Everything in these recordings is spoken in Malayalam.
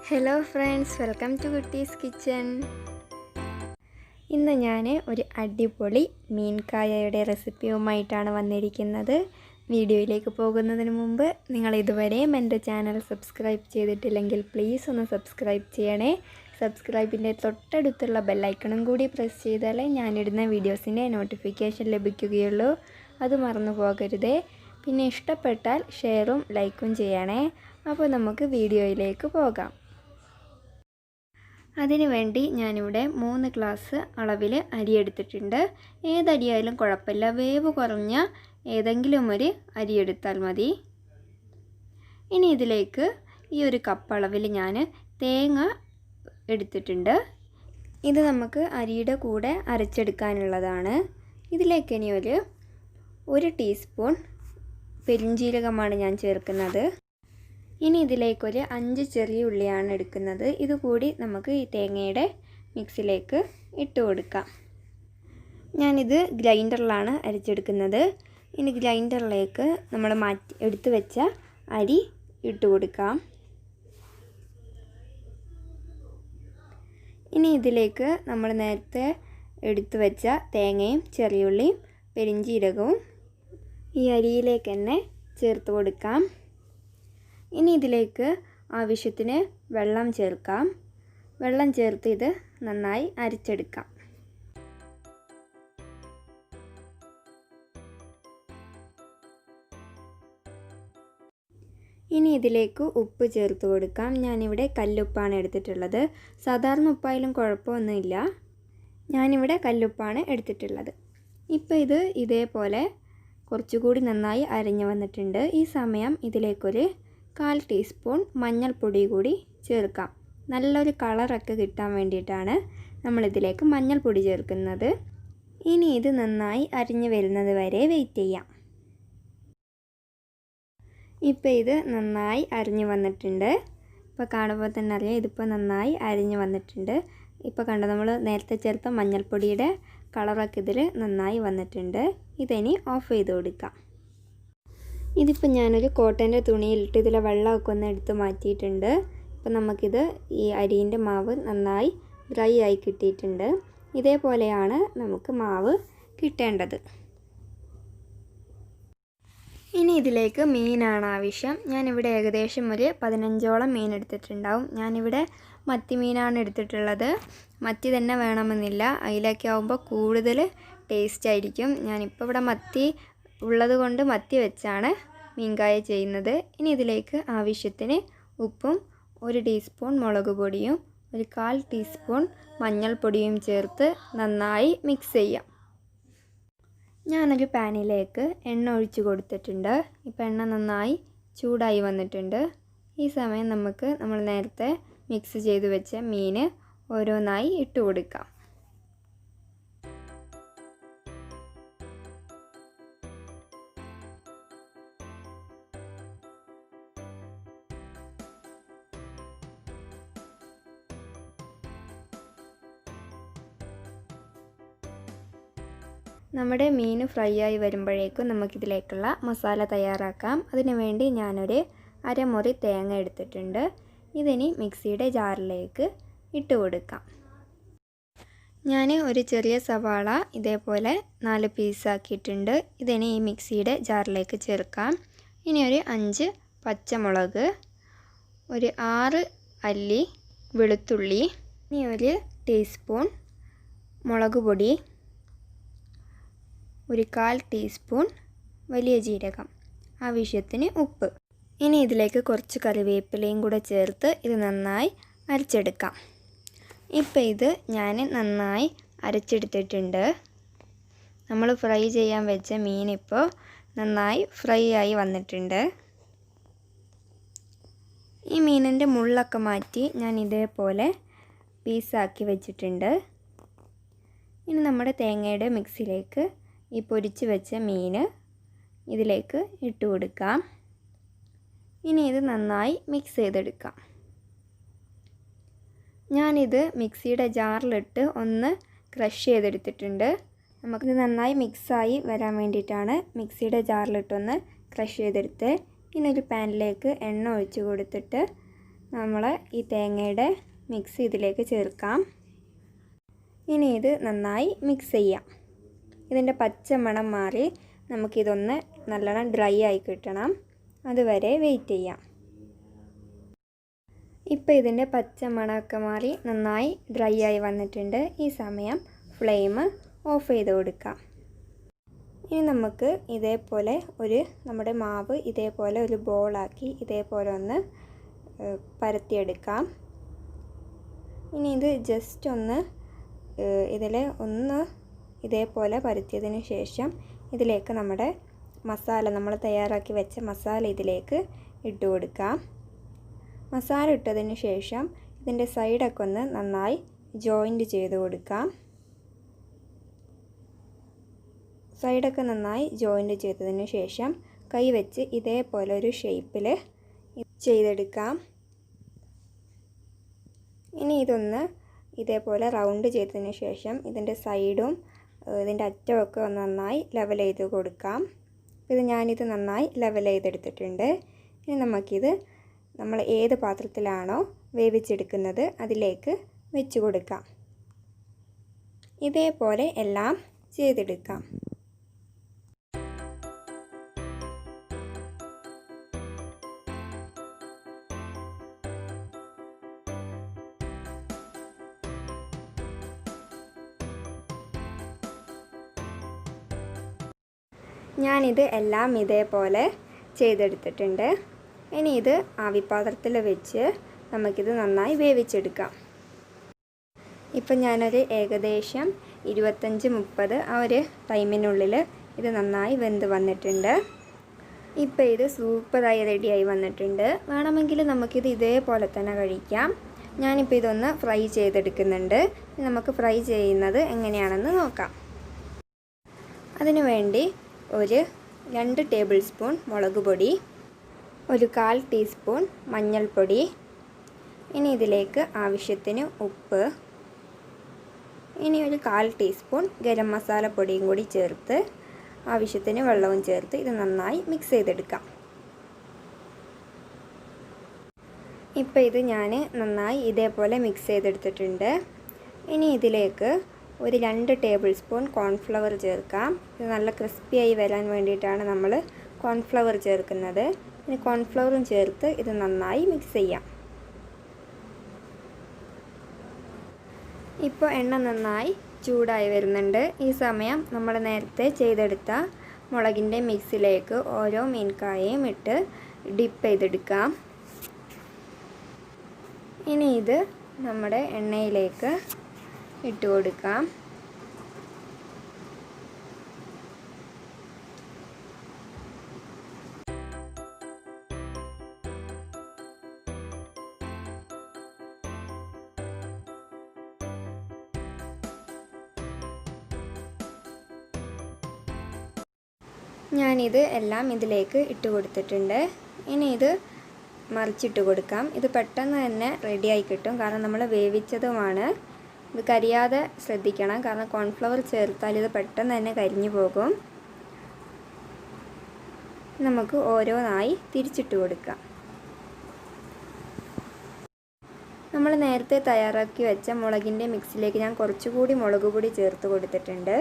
Hello friends, welcome to Kuttees kitchen. ഇന്ന് ഞാൻ ഒരു അടിപൊളി മീൻകായയുടെ റെസിപ്പിയുമായിട്ടാണ് വന്നിരിക്കുന്നത്. വീഡിയോയിലേക്ക് പോകുന്നതിന് മുമ്പ് നിങ്ങൾ ഇതുവരെയും എൻ്റെ ചാനൽ സബ്സ്ക്രൈബ് ചെയ്തിട്ടില്ലെങ്കിൽ പ്ലീസ് ഒന്ന് സബ്സ്ക്രൈബ് ചെയ്യണേ. സബ്സ്ക്രൈബിൻ്റെ തൊട്ടടുത്തുള്ള ബെല്ലൈക്കണും കൂടി പ്രസ് ചെയ്താലേ ഞാനിടുന്ന വീഡിയോസിൻ്റെ നോട്ടിഫിക്കേഷൻ ലഭിക്കുകയുള്ളൂ. അത് മറന്നു പോകരുതേ. പിന്നെ ഇഷ്ടപ്പെട്ടാൽ ഷെയറും ലൈക്കും ചെയ്യണേ. അപ്പോൾ നമുക്ക് വീഡിയോയിലേക്ക് പോകാം. അതിനുവേണ്ടി ഞാനിവിടെ 3 ഗ്ലാസ് അളവിൽ അരി എടുത്തിട്ടുണ്ട്. ഏതരിയായാലും കുഴപ്പമില്ല, വേവ് കുറഞ്ഞ ഏതെങ്കിലും ഒരു അരി എടുത്താൽ മതി. ഇനി ഇതിലേക്ക് ഈ ഒരു കപ്പ് അളവിൽ ഞാൻ തേങ്ങ എടുത്തിട്ടുണ്ട്. ഇത് നമുക്ക് അരിയുടെ കൂടെ അരച്ചെടുക്കാനുള്ളതാണ്. ഇതിലേക്ക് ഇനി ഒരു ടീസ്പൂൺ പെരുംജീരകമാണ് ഞാൻ ചേർക്കുന്നത്. ഇനി ഇതിലേക്കൊരു 5 ചെറിയ ഉള്ളിയാണ് എടുക്കുന്നത്. ഇതുകൂടി നമുക്ക് ഈ തേങ്ങയുടെ മിക്സിലേക്ക് ഇട്ട് കൊടുക്കാം. ഞാനിത് ഗ്രൈൻഡറിലാണ് അരച്ചെടുക്കുന്നത്. ഇനി ഗ്രൈൻഡറിലേക്ക് നമ്മൾ എടുത്തു വെച്ച അരി ഇട്ട് കൊടുക്കാം. ഇനി ഇതിലേക്ക് നമ്മൾ നേരത്തെ എടുത്തു വെച്ച തേങ്ങയും ചെറിയുള്ളിയും പെരുംജീരകവും ഈ അരിയിലേക്ക് തന്നെ ചേർത്ത് കൊടുക്കാം. ഇനി ഇതിലേക്ക് ആവശ്യത്തിന് വെള്ളം ചേർക്കാം. വെള്ളം ചേർത്ത് ഇത് നന്നായി അരച്ചെടുക്കാം. ഇനി ഇതിലേക്ക് ഉപ്പ് ചേർത്ത് കൊടുക്കാം. ഞാനിവിടെ കല്ലുപ്പാണ് എടുത്തിട്ടുള്ളത്. സാധാരണ ഉപ്പായാലും കുഴപ്പമൊന്നുമില്ല. ഞാനിവിടെ കല്ലുപ്പാണ് എടുത്തിട്ടുള്ളത്. ഇപ്പോൾ ഇത് ഇതേപോലെ കുറച്ചുകൂടി നന്നായി അരഞ്ഞു വന്നിട്ടുണ്ട്. ഈ സമയം ഇതിലേക്കൊരു 1/4 ടീസ്പൂൺ മഞ്ഞൾപ്പൊടി കൂടി ചേർക്കാം. നല്ലൊരു കളറൊക്കെ കിട്ടാൻ വേണ്ടിയിട്ടാണ് നമ്മളിതിലേക്ക് മഞ്ഞൾപ്പൊടി ചേർക്കുന്നത്. ഇനി ഇത് നന്നായി അരിഞ്ഞു വരുന്നത് വരെ വെയിറ്റ് ചെയ്യാം. ഇപ്പോൾ ഇത് നന്നായി അരിഞ്ഞു വന്നിട്ടുണ്ട്. ഇപ്പോൾ കാണുമ്പോൾ തന്നെ അറിയാം, ഇതിപ്പോൾ നന്നായി അരിഞ്ഞു വന്നിട്ടുണ്ട്. ഇപ്പോൾ കണ്ടോ, നമ്മൾ നേരത്തെ ചേർത്ത മഞ്ഞൾപ്പൊടിയുടെ കളറൊക്കെ ഇതിൽ നന്നായി വന്നിട്ടുണ്ട്. ഇതിനി ഓഫ് ചെയ്ത് കൊടുക്കാം. ഇതിപ്പോൾ ഞാനൊരു കോട്ടൻ്റെ തുണിയിലിട്ട് ഇതിലെ വെള്ളമൊക്കെ ഒന്ന് എടുത്ത് മാറ്റിയിട്ടുണ്ട്. ഇപ്പോൾ നമുക്കിത് ഈ അരിൻ്റെ മാവ് നന്നായി ഡ്രൈ ആയി കിട്ടിയിട്ടുണ്ട്. ഇതേപോലെയാണ് നമുക്ക് മാവ് കിട്ടേണ്ടത്. ഇനി ഇതിലേക്ക് മീനാണ് ആവശ്യം. ഞാനിവിടെ ഏകദേശം ഒരു 15ഓളം മീൻ എടുത്തിട്ടുണ്ടാവും. ഞാനിവിടെ മത്തി മീനാണ് എടുത്തിട്ടുള്ളത്. മത്തി തന്നെ വേണമെന്നില്ല, അതിലൊക്കെ ആകുമ്പോൾ കൂടുതൽ ടേസ്റ്റ് ആയിരിക്കും. ഞാനിപ്പോൾ ഇവിടെ മത്തി ഉള്ളത് കൊണ്ട് മത്തി വെച്ചാണ് മീൻകായ ചെയ്യുന്നത്. ഇനി ഇതിലേക്ക് ആവശ്യത്തിന് ഉപ്പും 1 ടീസ്പൂൺ മുളക് പൊടിയും 1/4 ടീസ്പൂൺ മഞ്ഞൾപ്പൊടിയും ചേർത്ത് നന്നായി മിക്സ് ചെയ്യാം. ഞാനൊരു പാനിലേക്ക് എണ്ണ ഒഴിച്ച് കൊടുത്തിട്ടുണ്ട്. ഇപ്പോൾ എണ്ണ നന്നായി ചൂടായി വന്നിട്ടുണ്ട്. ഈ സമയം നമുക്ക് നമ്മൾ നേരത്തെ മിക്സ് ചെയ്ത് വെച്ച മീൻ ഓരോന്നായി ഇട്ട് കൊടുക്കാം. നമ്മുടെ മീൻ ഫ്രൈ ആയി വരുമ്പോഴേക്കും നമുക്കിതിലേക്കുള്ള മസാല തയ്യാറാക്കാം. അതിനുവേണ്ടി ഞാനൊരു അരമുറി തേങ്ങ എടുത്തിട്ടുണ്ട്. ഇതിനി മിക്സിയുടെ ജാറിലേക്ക് ഇട്ട് കൊടുക്കാം. ഞാൻ ഒരു ചെറിയ സവാള ഇതേപോലെ 4 പീസാക്കിയിട്ടുണ്ട്. ഇതിനി ഈ മിക്സിയുടെ ജാറിലേക്ക് ചേർക്കാം. ഇനി ഒരു 5 പച്ചമുളക്, ഒരു 6 അല്ലി വെളുത്തുള്ളി, ഇനി 1 ടീസ്പൂൺ മുളക് പൊടി, 1/4 ടീസ്പൂൺ വലിയ ജീരകം, ആവശ്യത്തിന് ഉപ്പ്. ഇനി ഇതിലേക്ക് കുറച്ച് കറിവേപ്പിലയും കൂടെ ചേർത്ത് ഇത് നന്നായി അരച്ചെടുക്കാം. ഇപ്പോൾ ഇത് ഞാൻ നന്നായി അരച്ചെടുത്തിട്ടുണ്ട്. നമ്മൾ ഫ്രൈ ചെയ്യാൻ വെച്ച മീൻ ഇപ്പോൾ നന്നായി ഫ്രൈ ആയി വന്നിട്ടുണ്ട്. ഈ മീനിൻ്റെ മുള്ളൊക്കെ മാറ്റി ഞാൻ ഇതേപോലെ പീസാക്കി വെച്ചിട്ടുണ്ട്. ഇനി നമ്മുടെ തേങ്ങയുടെ മിക്സിയിലേക്ക് ഈ പൊരിച്ച് വെച്ച മീൻ ഇതിലേക്ക് ഇട്ട് കൊടുക്കാം. ഇനി ഇത് നന്നായി മിക്സ് ചെയ്തെടുക്കാം. ഞാനിത് മിക്സിയുടെ ജാറിലിട്ട് ഒന്ന് ക്രഷ് ചെയ്തെടുത്തിട്ടുണ്ട്. നമുക്കിത് നന്നായി മിക്സായി വരാൻ വേണ്ടിയിട്ടാണ് മിക്സിയുടെ ജാറിലിട്ടൊന്ന് ക്രഷ് ചെയ്തെടുത്ത്. ഇനി ഒരു പാനിലേക്ക് എണ്ണ ഒഴിച്ച് കൊടുത്തിട്ട് നമ്മൾ ഈ തേങ്ങയുടെ മിക്സ് ഇതിലേക്ക് ചേർക്കാം. ഇനി ഇത് നന്നായി മിക്സ് ചെയ്യാം. ഇതിൻ്റെ പച്ച മണം മാറി നമുക്കിതൊന്ന് നല്ലോണം ഡ്രൈ ആയി കിട്ടണം. അതുവരെ വെയിറ്റ് ചെയ്യാം. ഇപ്പോൾ ഇതിൻ്റെ പച്ച മണമൊക്കെ മാറി നന്നായി ഡ്രൈ ആയി വന്നിട്ടുണ്ട്. ഈ സമയം ഫ്ലെയിം ഓഫ് ചെയ്ത് കൊടുക്കാം. ഇനി നമുക്ക് ഇതേപോലെ നമ്മുടെ മാവ് ഇതേപോലെ ഒരു ബോളാക്കി ഇതേപോലെ ഒന്ന് പരത്തിയെടുക്കാം. ഇനി ഇത് ജസ്റ്റ് ഒന്ന് ഇതേപോലെ പരത്തിയതിന് ശേഷം ഇതിലേക്ക് നമ്മുടെ മസാല നമ്മൾ തയ്യാറാക്കി വെച്ച മസാല ഇതിലേക്ക് ഇട്ട് കൊടുക്കാം. മസാല ഇട്ടതിന് ശേഷം ഇതിൻ്റെ സൈഡൊക്കെ ഒന്ന് നന്നായി ജോയിൻറ്റ് ചെയ്ത് കൊടുക്കാം. സൈഡൊക്കെ നന്നായി ജോയിൻറ്റ് ചെയ്തതിന് ശേഷം കൈ വെച്ച് ഇതേപോലെ ഒരു ഷേപ്പിൽ ചെയ്തെടുക്കാം. ഇനി ഇതൊന്ന് ഇതേപോലെ റൗണ്ട് ചെയ്തതിന് ശേഷം ഇതിൻ്റെ സൈഡും ഇതിൻ്റെ അറ്റമൊക്കെ ഒന്ന് നന്നായി ലെവൽ ചെയ്ത് കൊടുക്കാം. ഞാനിത് നന്നായി ലെവൽ ചെയ്തെടുത്തിട്ടുണ്ട്. ഇനി നമുക്കിത് നമ്മൾ ഏത് പാത്രത്തിലാണോ വേവിച്ചെടുക്കുന്നത് അതിലേക്ക് വെച്ച് കൊടുക്കാം. ഇതേപോലെ എല്ലാം ചെയ്തെടുക്കാം. ഞാനിത് എല്ലാം ഇതേപോലെ ചെയ്തെടുത്തിട്ടുണ്ട്. ഇനി ഇത് ആവിപ്പാത്രത്തിൽ വെച്ച് നമുക്കിത് നന്നായി വേവിച്ചെടുക്കാം. ഇപ്പം ഞാനൊരു ഏകദേശം 25-30 ആ ഒരു ടൈമിനുള്ളിൽ ഇത് നന്നായി വെന്ത് വന്നിട്ടുണ്ട്. ഇപ്പോൾ ഇത് സൂപ്പറായി റെഡിയായി വന്നിട്ടുണ്ട്. വേണമെങ്കിൽ നമുക്കിത് ഇതേപോലെ തന്നെ കഴിക്കാം. ഞാനിപ്പോൾ ഇതൊന്ന് ഫ്രൈ ചെയ്തെടുക്കുന്നുണ്ട്. നമുക്ക് ഫ്രൈ ചെയ്യുന്നത് എങ്ങനെയാണെന്ന് നോക്കാം. അതിനു വേണ്ടി 2 ടേബിൾ സ്പൂൺ മുളക് പൊടി, 1/4 ടീസ്പൂൺ മഞ്ഞൾപ്പൊടി, ഇനി ഇതിലേക്ക് ആവശ്യത്തിന് ഉപ്പ്, ഇനി 1/4 ടീസ്പൂൺ ഗരം മസാല പൊടിയും കൂടി ചേർത്ത് ആവശ്യത്തിന് വെള്ളവും ചേർത്ത് ഇത് നന്നായി മിക്സ് ചെയ്തെടുക്കാം. ഇപ്പോൾ ഇത് ഞാൻ നന്നായി ഇതേപോലെ മിക്സ് ചെയ്തെടുത്തിട്ടുണ്ട്. ഇനി ഇതിലേക്ക് 2 ടേബിൾ സ്പൂൺ കോൺഫ്ലവർ ചേർക്കാം. ഇത് നല്ല ക്രിസ്പിയായി വരാൻ വേണ്ടിയിട്ടാണ് നമ്മൾ കോൺഫ്ലവർ ചേർക്കുന്നത്. ഇനി കോൺഫ്ലവറും ചേർത്ത് ഇത് നന്നായി മിക്സ് ചെയ്യാം. ഇപ്പോൾ എണ്ണ നന്നായി ചൂടായി വരുന്നുണ്ട്. ഈ സമയം നമ്മൾ നേരത്തെ ചെയ്തെടുത്ത മുളകിൻ്റെ മിക്സിലേക്ക് ഓരോ മീൻകായയും ഇട്ട് ഡിപ്പ് ചെയ്തെടുക്കാം. ഇനി ഇത് നമ്മുടെ എണ്ണയിലേക്ക് ഇട്ട് കൊടുക്കാം. ഞാനിത് എല്ലാം ഇതിലേക്ക് ഇട്ട് കൊടുത്തിട്ടുണ്ട്. ഇനി ഇത് മറിച്ചിട്ട് കൊടുക്കാം. ഇത് പെട്ടെന്ന് തന്നെ റെഡിയായി കിട്ടും, കാരണം നമ്മൾ വേവിച്ചതുമാണ്. ഇത് കരിയാതെ ശ്രദ്ധിക്കണം, കാരണം കോൺഫ്ലവർ ചേർത്താൽ ഇത് പെട്ടെന്ന് തന്നെ കരിഞ്ഞു പോകും. നമുക്ക് ഓരോന്നായി തിരിച്ചിട്ട് കൊടുക്കാം. നമ്മൾ നേരത്തെ തയ്യാറാക്കി വെച്ച മുളകിൻ്റെ മിക്സിലേക്ക് ഞാൻ കുറച്ചുകൂടി മുളക് പൊടി ചേർത്ത് കൊടുത്തിട്ടുണ്ട്.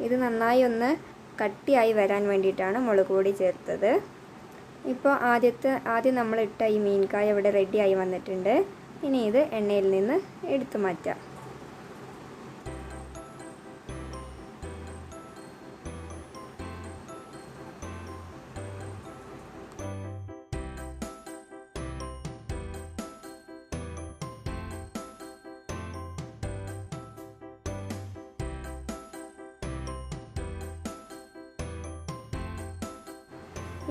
ഇത് നന്നായി ഒന്ന് കട്ടിയായി വരാൻ വേണ്ടിയിട്ടാണ് മുളക് പൊടി ചേർത്തത്. ഇപ്പോൾ ആദ്യം നമ്മൾ ഇട്ട ഈ മീൻകായ ഇവിടെ റെഡിയായി വന്നിട്ടുണ്ട്. ഇനി ഇത് എണ്ണയിൽ നിന്ന് എടുത്തു മാറ്റാം.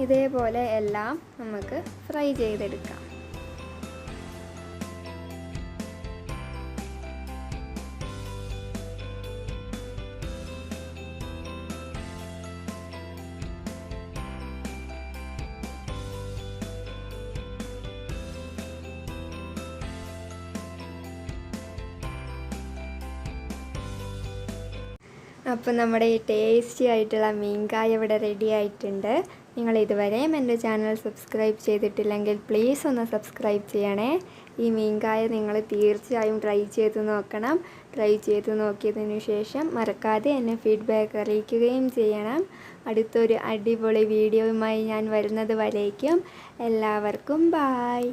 ഇതേപോലെ എല്ലാം നമുക്ക് ഫ്രൈ ചെയ്തെടുക്കാം. അപ്പോൾ നമ്മുടെ ഈ ടേസ്റ്റി ആയിട്ടുള്ള മീൻകായ ഇവിടെ റെഡി ആയിട്ടുണ്ട്. നിങ്ങൾ ഇതുവരെയും എൻ്റെ ചാനൽ സബ്സ്ക്രൈബ് ചെയ്തിട്ടില്ലെങ്കിൽ പ്ലീസ് ഒന്ന് സബ്സ്ക്രൈബ് ചെയ്യണേ. ഈ മീൻകായ നിങ്ങൾ തീർച്ചയായും ട്രൈ ചെയ്ത് നോക്കണം. ട്രൈ ചെയ്ത് നോക്കിയതിനു ശേഷം മറക്കാതെ എന്നെ ഫീഡ്ബാക്ക് അറിയിക്കുകയും ചെയ്യണം. അടുത്തൊരു അടിപൊളി വീഡിയോയുമായി ഞാൻ വരുന്നത് വരേക്കും എല്ലാവർക്കും ബായ്.